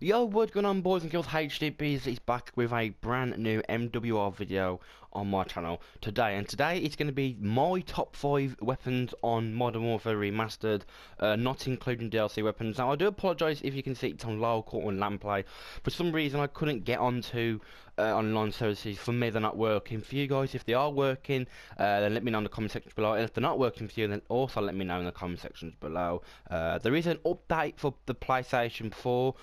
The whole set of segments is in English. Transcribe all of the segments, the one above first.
Yo, what's going on, boys and girls? HDBs is back with a brand new MWR video on my channel today, and today it's going to be my top 5 weapons on Modern Warfare Remastered, not including DLC weapons. Now I do apologise if you can see it's on local or LAN play. For some reason I couldn't get onto online services. For me they're not working. For you guys, if they are working, then let me know in the comment section below, and if they're not working for you, then also let me know in the comment sections below. There is an update for the PlayStation 4,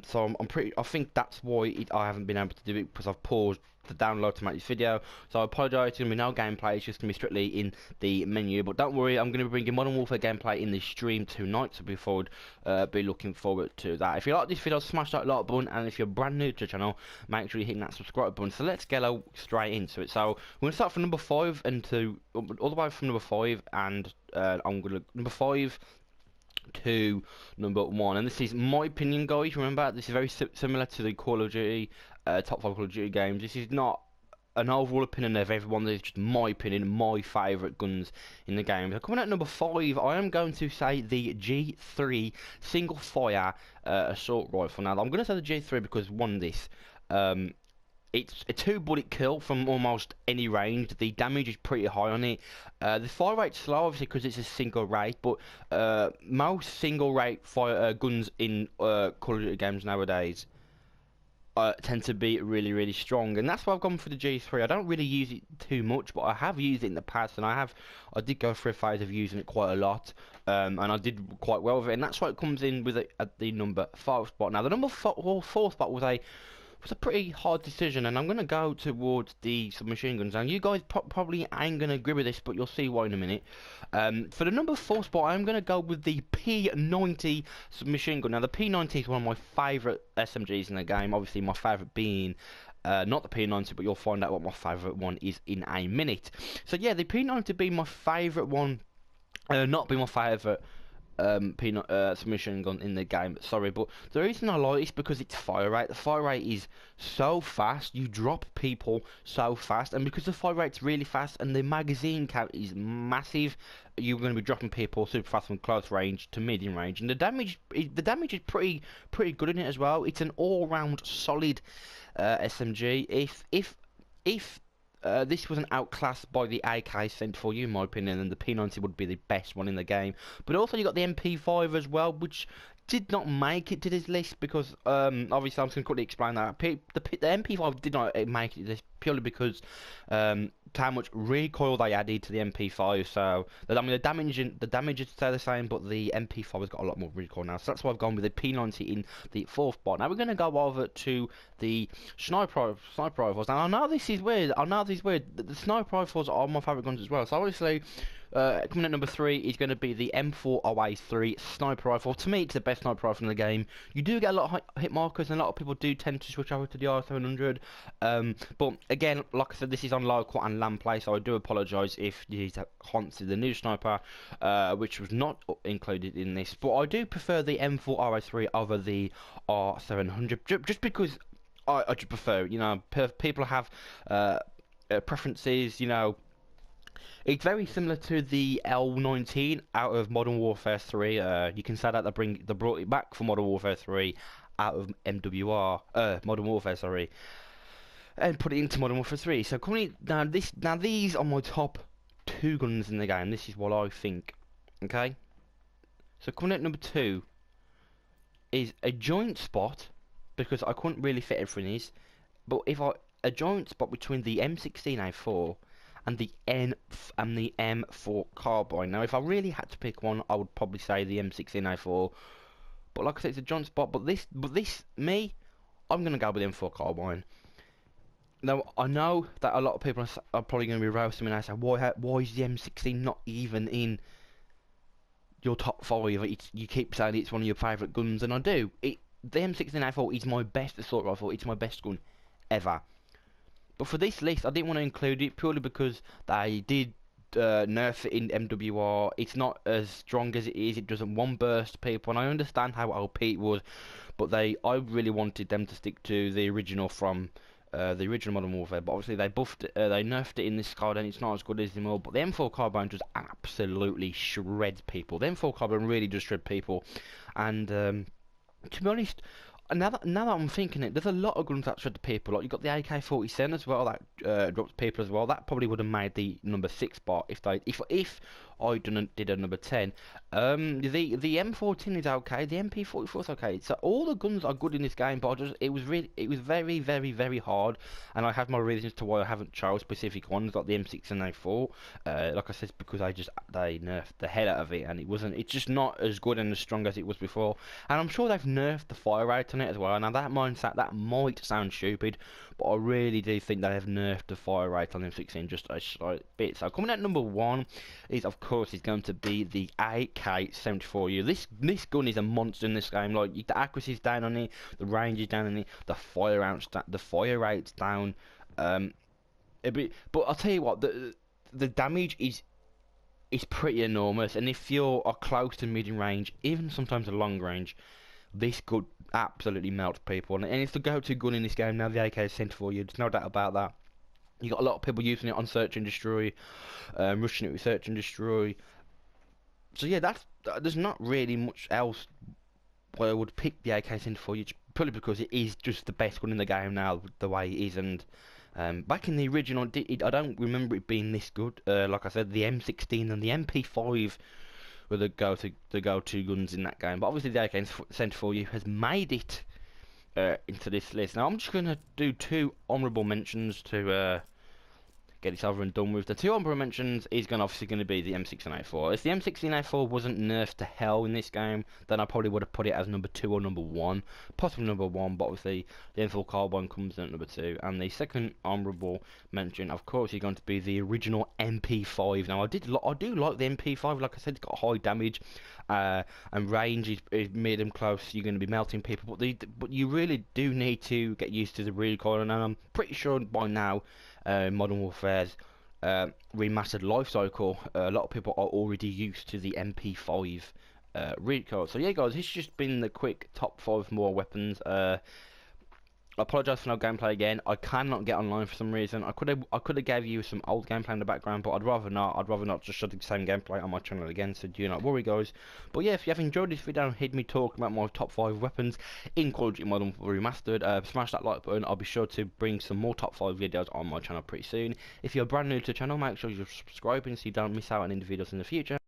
so I think that's why I haven't been able to do it, because I've paused the download to make this video. So I apologise, there's going to be no gameplay, it's just going to be strictly in the menu. But don't worry, I'm going to be bringing Modern Warfare gameplay in the stream tonight, so be looking forward to that. If you like this video, smash that like button, and if you're brand new to the channel, make sure you hit that subscribe button. So let's get straight into it. So we're going to start from number 5 and to all the way from number 5, and I'm going to number 5 to number 1, and this is my opinion, guys. Remember, this is very similar to the Call of Duty top 5 Call of Duty games. This is not an overall opinion of everyone, this is just my opinion, my favourite guns in the game. So coming out at number 5, I am going to say the G3 single fire assault rifle. Now I'm going to say the G3 because it's a 2-bullet kill from almost any range. The damage is pretty high on it. The fire rate's slow, obviously, because it's a single rate, but most single rate fire guns in Call of Duty games nowadays tend to be really strong, and that's why I've gone for the G3. I don't really use it too much, but I have used it in the past, and I did go through a phase of using it quite a lot, and I did quite well with it, and that's why it comes in with it at the number 5 spot. Now the number 4 spot was a pretty hard decision, and I'm going to go towards the submachine guns. Now you guys probably ain't going to agree with this, but you'll see why in a minute. For the number 4 spot, I'm going to go with the P90 submachine gun. Now the P90 is one of my favourite SMGs in the game, obviously my favourite being not the P90, but you'll find out what my favourite one is in a minute. So yeah, the P90 being my favourite one, not being my favourite submachine gun in the game, sorry, but the reason I like it is because its fire rate. The fire rate is so fast, you drop people so fast, and because the fire rate's really fast and the magazine count is massive, you're going to be dropping people super fast from close range to medium range, and the damage is pretty good in it as well. It's an all-round solid SMG. If this wasn't outclassed by the AK-74, in my opinion, then the P90 would be the best one in the game. But also you got the MP5 as well, which did not make it to this list because, obviously I'm just going to quickly explain that. The MP5 did not make it to this purely because how much recoil they added to the MP5. So I mean the damage is stay the same, but the MP5 has got a lot more recoil now. So that's why I've gone with the P90 in the 4th spot. Now we're going to go over to the sniper rifles. Now I know this is weird. The sniper rifles are my favourite guns as well. So obviously, coming at number 3 is going to be the M408 sniper rifle. To me, it's the best sniper rifle in the game. You do get a lot of hit markers, and a lot of people do tend to switch over to the R700. But again, like I said, this is on local and LAN play, so I do apologise if you haunted the new sniper, which was not included in this. But I do prefer the M408 over the R700, just because I just prefer it. You know, people have preferences. You know, it's very similar to the L19 out of Modern Warfare 3. You can say that they brought it back for Modern Warfare 3 out of MWR, Modern Warfare, sorry, and put it into Modern Warfare 3. So coming now these are my top 2 guns in the game. This is what I think. Okay. So coming at number 2 is a joint spot, because I couldn't really fit everything in, but a joint spot between the M16A4 and the M4 carbine. Now if I really had to pick one, I would probably say the M16A4, but like I said, it's a joint spot. But I'm gonna go with the M4 carbine. Now I know that a lot of people are probably going to be roasting me and say, why is the M16 not even in your top 5? You keep saying it's one of your favourite guns, and I do. The M16A4 is my best assault rifle. It's my best gun ever. But for this list, I didn't want to include it purely because they did nerf it in MWR. It's not as strong as it is. It doesn't one burst people, and I understand how OP it was, but I really wanted them to stick to the original from the original Modern Warfare. But obviously they buffed it, they nerfed it in this card, and it's not as good as them all. But the M4 carbine just absolutely shreds people. The M4 carbine really does shred people, and to be honest, now that I'm thinking it, there's a lot of guns that shot the people. Like you got the AK-47 as well that drops people as well. That probably would have made the number 6 spot if I did a number 10. The M14 is okay. The MP44 is okay. So all the guns are good in this game, but it was very very hard, and I have my reasons to why I haven't chose specific ones like the M6 and A4. Like I said, because they nerfed the hell out of it, and it's just not as good and as strong as it was before. And I'm sure they've nerfed the fire rate on it as well. Now that might sound stupid, but I really do think they have nerfed the fire rate on M16 just a slight bit. So coming at number 1 is of course going to be the AK-74U. This gun is a monster in this game. Like the accuracy is down on it, the range is down on it, the fire rate's down. But I'll tell you what, the damage is pretty enormous, and if you are close to mid-range, even sometimes a long range, this could absolutely melt people. And it's the go-to gun in this game now. The AK is sent for you. There's no doubt about that. You got a lot of people using it on search and destroy, rushing it with search and destroy. So yeah, there's not really much else where I would pick the AK sent for you, purely because it is just the best gun in the game now, the way it is. And back in the original, I don't remember it being this good. Like I said, the M16 and the MP5 were the go-to guns in that game. But obviously, the AK-74U has made it into this list. Now, I'm just going to do 2 honourable mentions to get this over and done with. The 2 honourable mentions is obviously going to be the M16A4. If the M16A4 wasn't nerfed to hell in this game, then I probably would have put it as number 2 or number 1, possibly number 1. But obviously, the M4 carbine comes in at number 2. And the second honourable mention, of course, is going to be the original MP5. Now, I do like the MP5. Like I said, it's got high damage, and range is medium close. You're going to be melting people, but you really do need to get used to the recoil. And I'm pretty sure by now, Modern Warfare's remastered life cycle, a lot of people are already used to the MP5 recoil. So yeah, guys, this has just been the quick top 5 more weapons. I apologise for no gameplay again. I cannot get online for some reason. I could have gave you some old gameplay in the background, but I'd rather not. I'd rather not just show the same gameplay on my channel again. So do not worry, guys. But yeah, if you have enjoyed this video and heard me talk about my top 5 weapons in Call of Duty Modern Warfare Remastered, smash that like button. I'll be sure to bring some more top 5 videos on my channel pretty soon. If you're brand new to the channel, make sure you're subscribing so you don't miss out on any videos in the future.